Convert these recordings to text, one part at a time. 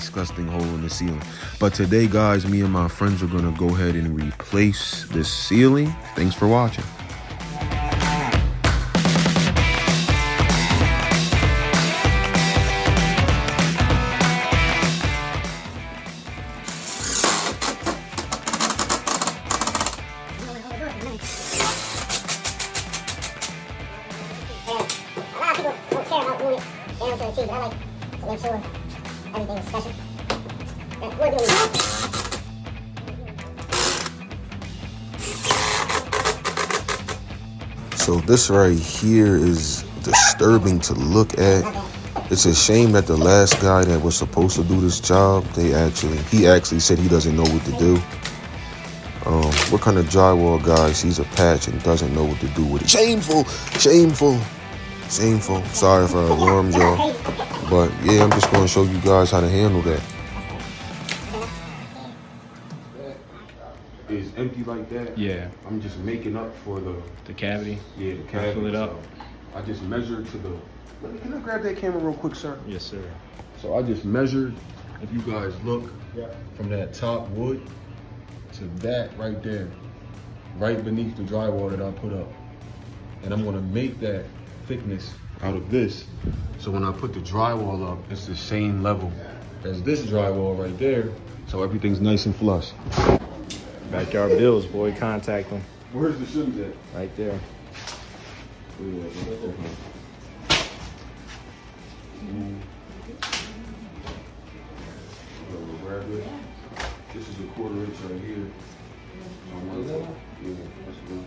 disgusting hole in the ceiling. But today, guys, me and my friends are gonna go ahead and replace this ceiling. Thanks for watching. But I like to make sure everything is special. We're doing that. So this right here is disturbing to look at. It's a shame that the last guy that was supposed to do this job, he actually said he doesn't know what to do. What kind of drywall guy sees a patch and doesn't know what to do with it? Shameful, shameful, shameful. Sorry if I alarmed y'all. But yeah, I'm just gonna show you guys how to handle that. It's empty like that. Yeah. I'm just making up for the cavity. Yeah, the cavity. Fill it up. So I just measured to the. Can I grab that camera real quick, sir? Yes, sir. So I just measured. If you guys look, from that top wood to that right there, right beneath the drywall that I put up, and I'm gonna make that thickness out of this. So when I put the drywall up, it's the same level as this drywall right there. So everything's nice and flush. Backyard Bills, boy, contact them. Where's the shoes at? Right there. This is a 1/4 inch right here. Yeah, that's good.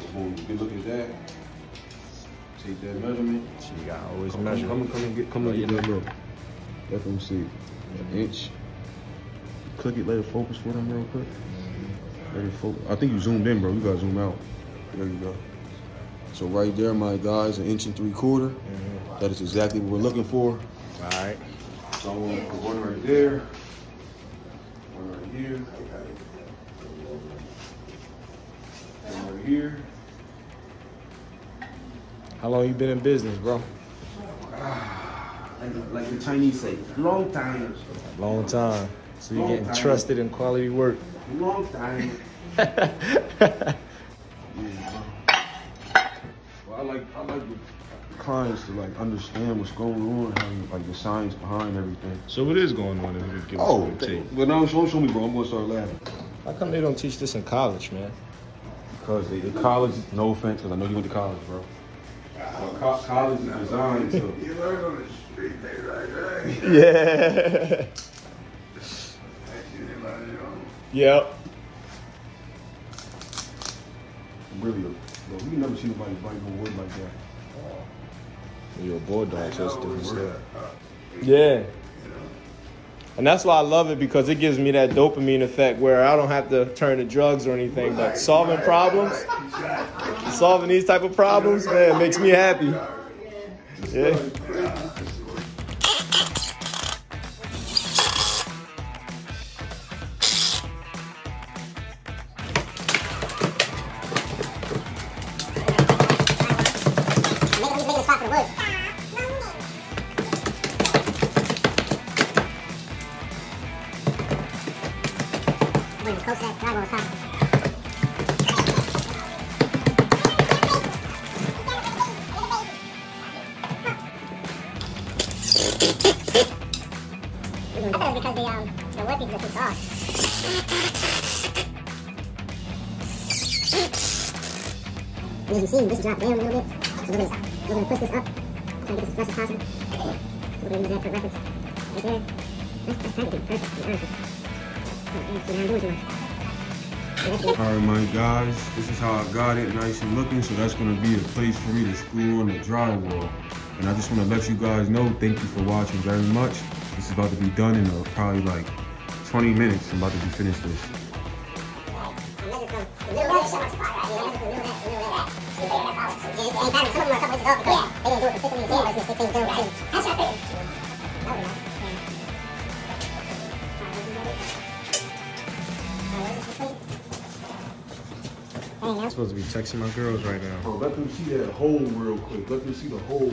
So boom, you can look at that. Take that measurement. You gotta always measure. Come and get that look. Let them see. An inch. Click it, let it focus for them real quick. Let it focus. I think you zoomed in, bro. You gotta zoom out. There you go. So right there, my guys, 1 3/4 inches. That is exactly what we're looking for. All right. So I'm gonna put one right there. One right here. One right here. How long you been in business, bro? Like the Chinese say, long time. Long time. So you're getting trusted in quality work. Long time. Well, I like the clients to like understand what's going on, how, like the science behind everything. So what is going on? If you could give us a little tape. But now show me, bro. I'm gonna start laughing. How come they don't teach this in college, man? Because the college, no offense, because I know you went to college, bro. College is designed to. You learn on the street, right? Yeah. Yep. Really, bro, we never seen nobody bite no wood like that. You're a bulldog, so it's different stuff. Yeah. And that's why I love it, because it gives me that dopamine effect where I don't have to turn to drugs or anything, but solving problems, solving these type of problems, man, it makes me happy. Yeah. Close that drywall as possible. I thought it was because the wood pieces are too soft. And as you see, this dropped down a little bit. So we're gonna push this up, try to get this as flush as possible. So we're gonna use that for reference. Right there. That's technically perfect, to be honest with you. Alright, my guys, this is how I got it, nice and looking. So that's gonna be a place for me to screw on the drywall. And I just wanna let you guys know, thank you for watching very much. This is about to be done in probably like 20 minutes. I'm about to be finished this. I'm supposed to be texting my girls right now. Bro, let them see that hole real quick. Let them see the hole.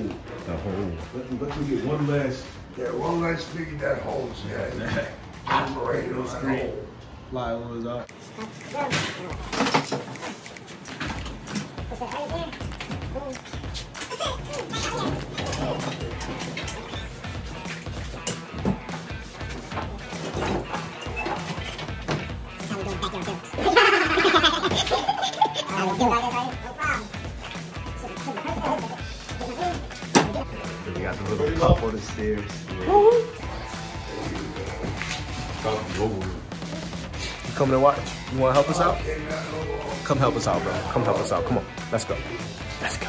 The hole. Let them get one last Yeah, one less thing that holds that. Operator on that hole. Fly was up. We got the little cup on the stairs. You coming to watch? You want to help us out? Come help us out, bro. Come help us out. Come on. Let's go. Let's go.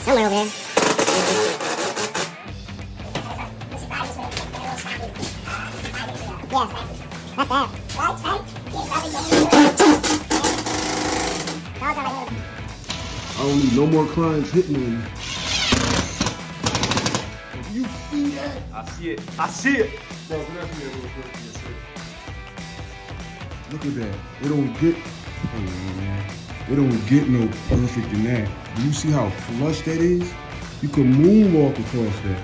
Somewhere over there. Yeah, that's that. I don't need no more clients hitting me. You see that? I see it. I see it. Bro, look at that. It don't get. It don't get no perfect than that. Do you see how flush that is? You can moonwalk across that.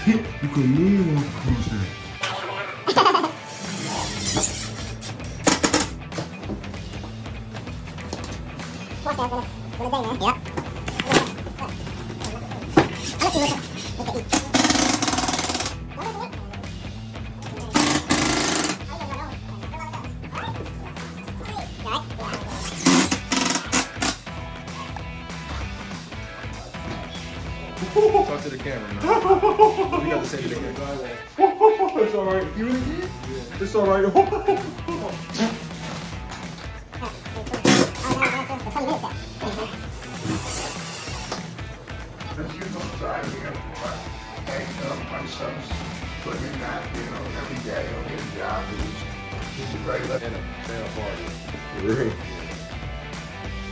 You can moonwalk across that. Yep. Talk to the camera, man. What do you got to say to the camera? It's all right. You really did? Yeah. It's all right. Let's get some driving up. My son's looking at, every day he'll get a job. He's a great For real.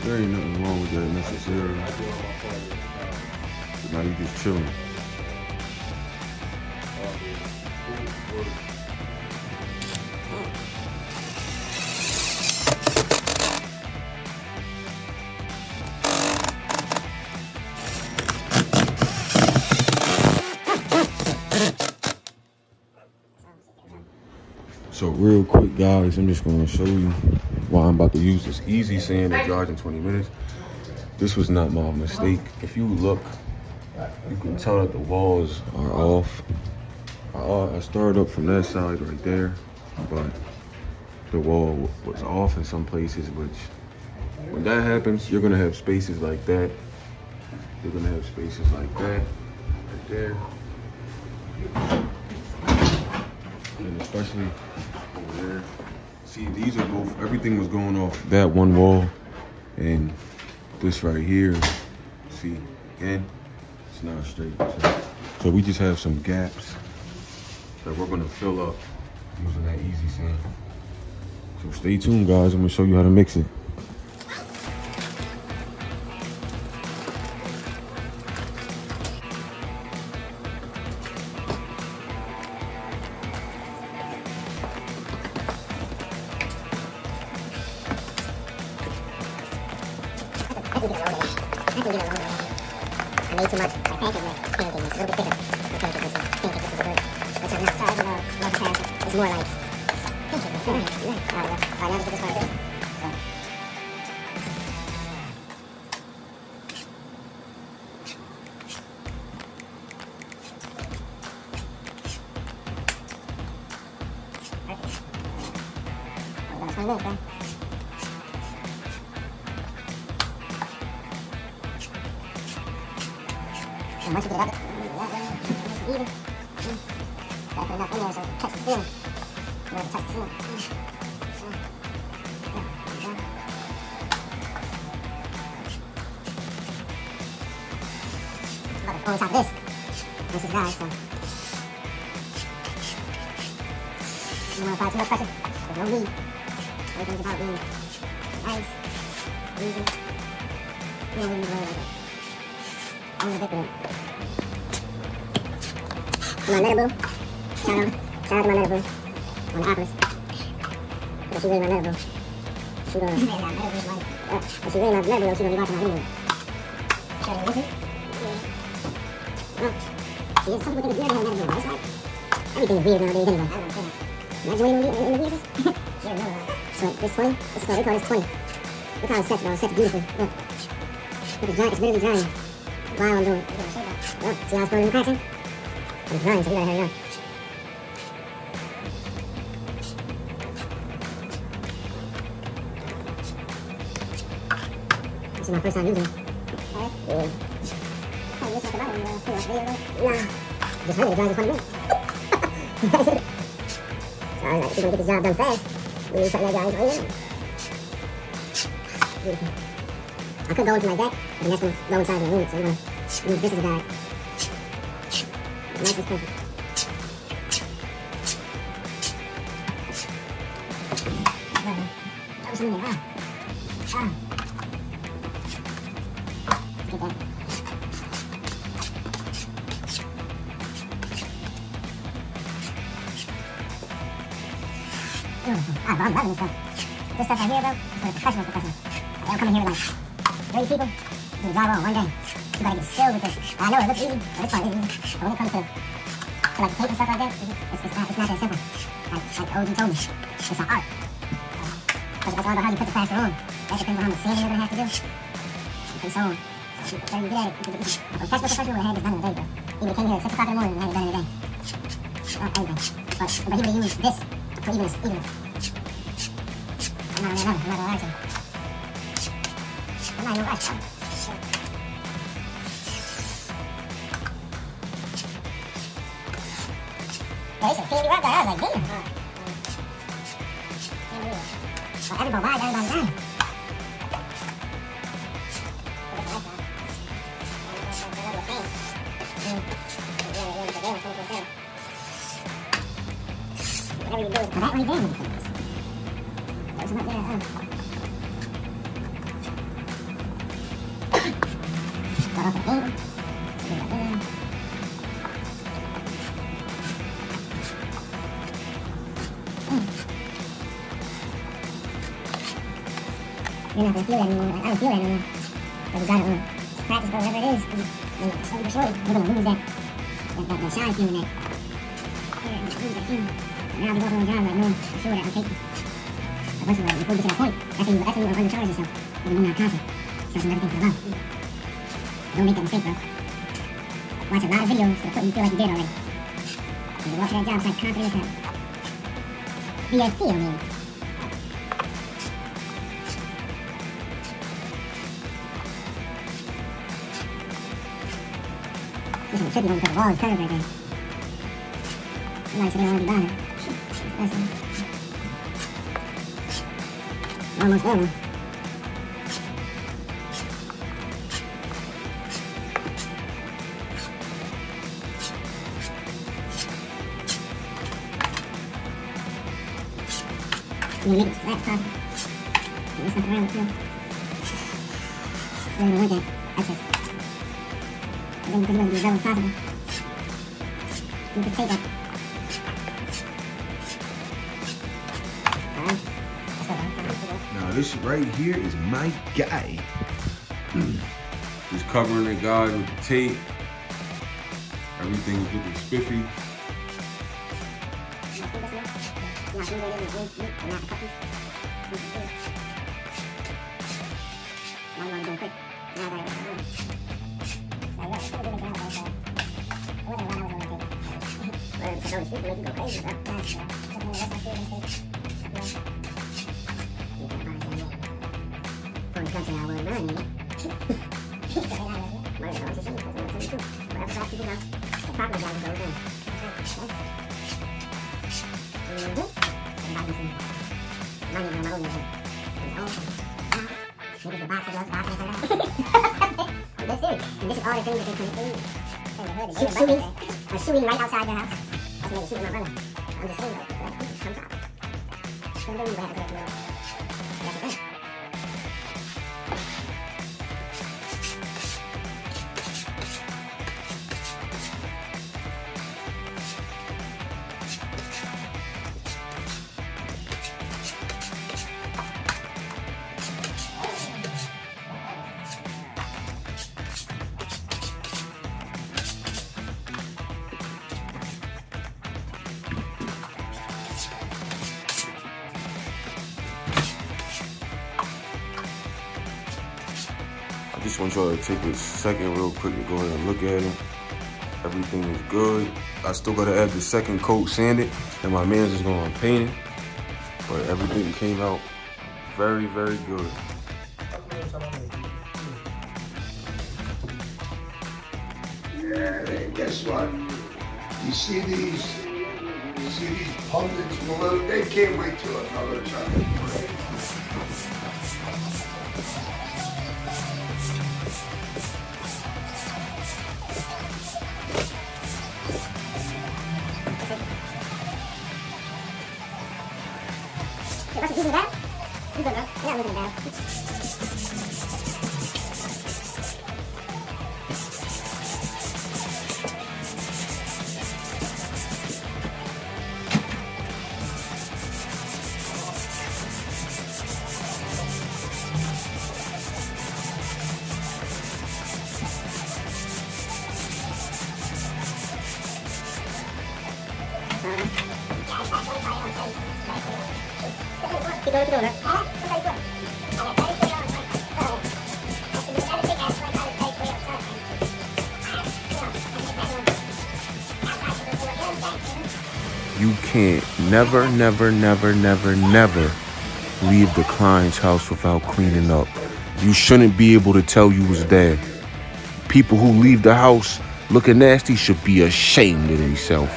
There ain't nothing wrong with that necessarily. I do all my party. Now you just chilling. So real quick, guys, I'm just going to show you why I'm about to use this easy sand that dries in 20 minutes. This was not my mistake. If you look, you can tell that the walls are off. I started up from that side right there, but the wall was off in some places, which when that happens, you're gonna have spaces like that. You're gonna have spaces like that, right there. And especially over there. See, these are both, everything was going off that one wall, and this right here, see, again, it's not straight. So we just have some gaps that we're gonna fill up using that easy sand. So stay tuned, guys. I'm gonna show you how to mix it. I made too much pancake mix. Pancake mix. A little bit thicker. Pancake mix. Pancake mix is good. But I'm not charging no comparison. It's more like pancake mix. Alright, now just get this one good. About 20 minutes, bro. And once you get it up, it's even. Gotta put enough in there so it touches the ceiling. You want it to touch the ceiling. I'm about to go on top of this. This is dry, so. You don't want to apply too much pressure. There's no need. Everything's about being nice, easy. You don't even worry about it. I'm gonna dip it in. My little boo. Shout out to my little boo. On the Aquas. But she really my little boo. She really not metal, she gonna be watching my video. Show her listen? Yeah. See, some people think it's weird to have metal, but it's like, everything is weird nowadays anyway. Imagine when you in the weirdest. So this 20, this is what we call this 20. Look how it's set, though. It's set beautifully. Look. Look, it's drying. It's literally drying. While I'm doing it. Look, see how it's going in the cracks in? It's drying, so we gotta hurry up. This is my first time using it. Yeah. Nah. Just heard it dries in 20 minutes. So I was like, if you're gonna get this job done fast, we need something that dries in 20 minutes. Beautiful. I could go into like that, but then that's gonna go inside the room, so we're gonna use this as a guide. Nice and perfect. That was something there. Get that. Beautiful. I'm loving this stuff. This stuff right here, bro, is for the professional. They'll come in here with like 30 people, do the drywall one day. You gotta get skilled with this. I know it looks easy, but this part is easy. But when it comes to like tape and stuff like that, it's not that simple. Like OG told me, it's an art. Because it's all about how you put the plaster on. That depends on how much sanding you're gonna have to do, and so on. So the better you get at it, a professional would have had this done in a day, bro. He would have came here at 6 o'clock in the morning and had it done in a day. Everything. But he would have used this for evenness. I'm not gonna lie to you. I'm not even rush, bro. Yeah, he said, candy rock guy. I was like, damn. Well, everybody, why is everybody dying? Whatever you do, but that way there with the things. There's one up there, got off the angle. Get it up there. You're not gonna feel that anymore. Like, I don't feel that anymore. But you gotta practice, whatever it is. And slowly but surely, you're gonna lose that shine feeling that. You're gonna lose that feeling. Now I'll be walking on the job like, man, I'm sure that I'm taking. But once you before you get to that point, that's when you undercharge yourself. When you're not confident. Starting everything for the love. Don't make that mistake, bro. Watch a lot of videos that put you feel like you did already. When you walk to that job, it's like confidence that be a feel, man. This is a tricky one because the wall is curved right there. Somebody said they don't want to be bothered. Almost there, man. You make it flat as possible. Get this stuff around it too. So you want that excess. And then because you want to be as level as possible, you can take that. Now this right here is my guy. Just covering the guard with the tape. Everything is looking spiffy. Shooting right outside the house. I was maybe shooting my brother. I'm just saying, like, it comes out. So then we have to go to the that's okay. I just want y'all to take a second real quick to go ahead and look at it. Everything is good. I still gotta add the second coat sanded, and my man's just gonna paint it. But everything came out very, very good. Yeah, and guess what? You see these pundits below, they can't wait till another time. What's the down? You good, bro? Yeah, losing down. Keep going, bro. You can't never leave the client's house without cleaning up. You shouldn't be able to tell you was there. People who leave the house looking nasty should be ashamed of themselves.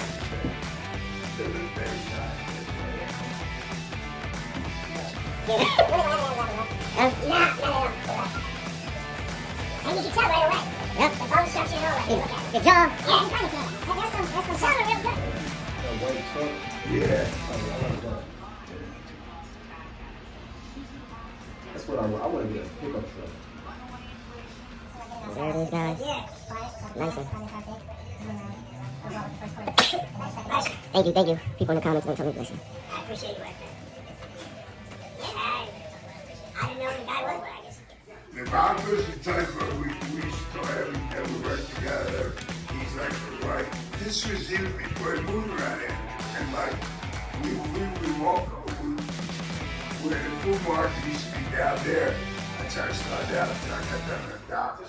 And you can tell right away. Yep. The bone structure and all that. The jaw. Yeah, you kind of can. There's some sound real good. Yeah. That's what I want. I want to get a pickup truck. There it is, guys. Nice. Thank you. People in the comments don't tell me to listen. I appreciate you, I didn't know the guy was, but I guess. If I'm just the type of we still haven't worked together, he's like, right. This was even before I moved around here. And like, we walk over, where the food market used to be down there. That's how I started out there. I got down the dock.